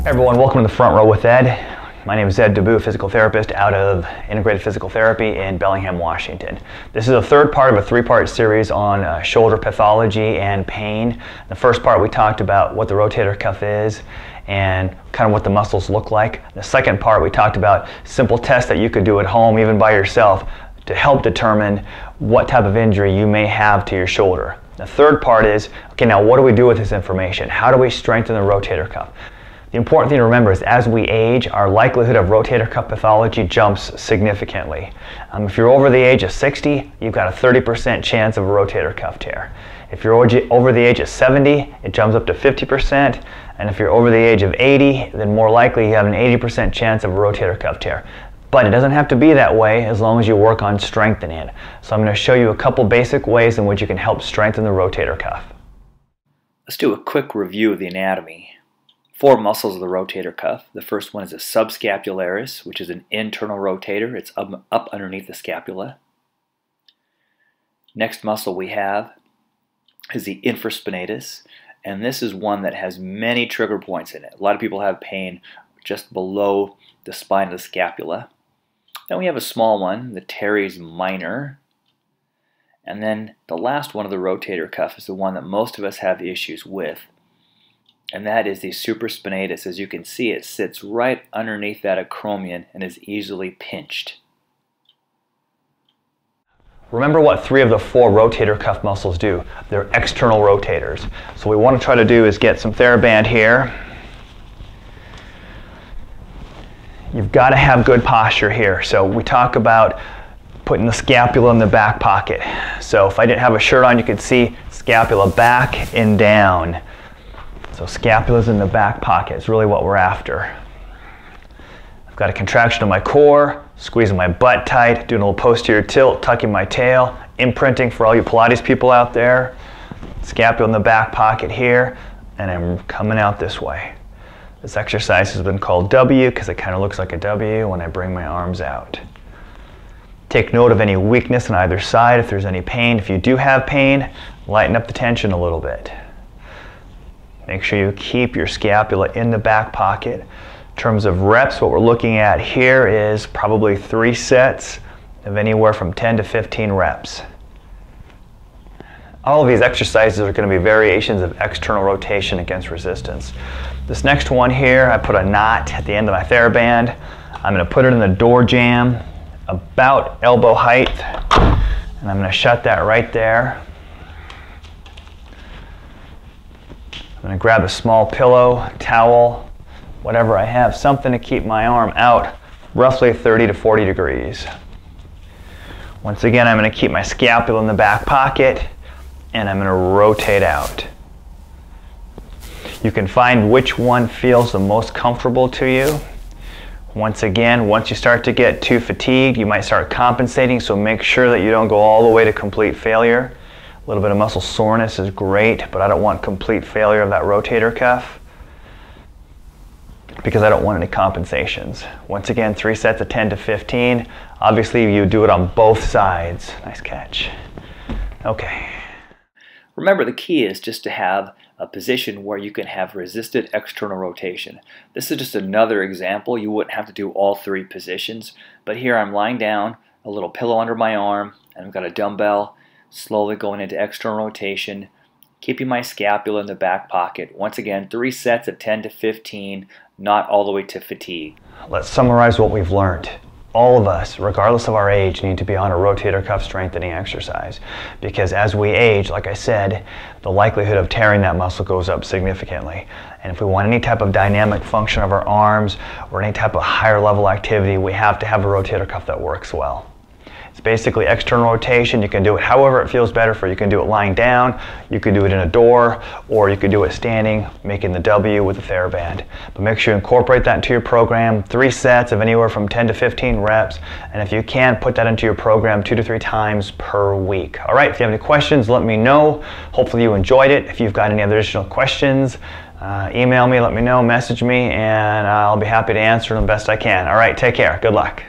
Hey everyone, welcome to the Front Row with Ed. My name is Ed Dubu, physical therapist out of Integrated Physical Therapy in Bellingham, Washington. This is the third part of a three-part series on shoulder pathology and pain. The first part we talked about what the rotator cuff is and kind of what the muscles look like. The second part we talked about simple tests that you could do at home, even by yourself, to help determine what type of injury you may have to your shoulder. The third part is, okay, now what do we do with this information? How do we strengthen the rotator cuff? The important thing to remember is as we age, our likelihood of rotator cuff pathology jumps significantly. If you're over the age of 60, you've got a 30% chance of a rotator cuff tear. If you're over the age of 70, it jumps up to 50%. And if you're over the age of 80, then more likely you have an 80% chance of a rotator cuff tear. But it doesn't have to be that way as long as you work on strengthening it. So I'm going to show you a couple basic ways in which you can help strengthen the rotator cuff. Let's do a quick review of the anatomy. Four muscles of the rotator cuff. The first one is the subscapularis, which is an internal rotator. It's up underneath the scapula. Next muscle we have is the infraspinatus, and this is one that has many trigger points in it. A lot of people have pain just below the spine of the scapula. Then we have a small one, the teres minor. And then the last one of the rotator cuff is the one that most of us have issues with, and that is the supraspinatus. As you can see, it sits right underneath that acromion and is easily pinched. Remember what three of the four rotator cuff muscles do. They're external rotators. So what we want to try to do is get some TheraBand here. You've got to have good posture here. So we talk about putting the scapula in the back pocket. So if I didn't have a shirt on, you could see scapula back and down. So scapula's in the back pocket is really what we're after. I've got a contraction of my core, squeezing my butt tight, doing a little posterior tilt, tucking my tail, imprinting for all you Pilates people out there. Scapula in the back pocket here, and I'm coming out this way. This exercise has been called W because it kind of looks like a W when I bring my arms out. Take note of any weakness on either side if there's any pain. If you do have pain, lighten up the tension a little bit. Make sure you keep your scapula in the back pocket. In terms of reps, what we're looking at here is probably 3 sets of anywhere from 10 to 15 reps. All of these exercises are going to be variations of external rotation against resistance. This next one here, I put a knot at the end of my TheraBand. I'm going to put it in the door jamb about elbow height, and I'm going to shut that right there. I'm going to grab a small pillow, towel, whatever I have, something to keep my arm out roughly 30 to 40 degrees. Once again, I'm going to keep my scapula in the back pocket and I'm going to rotate out. You can find which one feels the most comfortable to you. Once again, once you start to get too fatigued, you might start compensating, so make sure that you don't go all the way to complete failure. A little bit of muscle soreness is great, but I don't want complete failure of that rotator cuff because I don't want any compensations. Once again, 3 sets of 10 to 15. Obviously, you do it on both sides. Nice catch. Okay. Remember, the key is just to have a position where you can have resisted external rotation. This is just another example. You wouldn't have to do all 3 positions, but here I'm lying down, a little pillow under my arm, and I've got a dumbbell, slowly going into external rotation, keeping my scapula in the back pocket. Once again, 3 sets of 10 to 15, not all the way to fatigue. Let's summarize what we've learned. All of us, regardless of our age, need to be on a rotator cuff strengthening exercise because as we age, like I said, the likelihood of tearing that muscle goes up significantly. And if we want any type of dynamic function of our arms or any type of higher level activity, we have to have a rotator cuff that works well. It's basically external rotation. You can do it however it feels better for you. You can do it lying down, you can do it in a door, or you can do it standing, making the W with the TheraBand. But make sure you incorporate that into your program. 3 sets of anywhere from 10 to 15 reps. And if you can, put that into your program 2 to 3 times per week. All right, if you have any questions, let me know. Hopefully you enjoyed it. If you've got any other additional questions, email me, let me know, message me, and I'll be happy to answer them best I can. All right, take care. Good luck.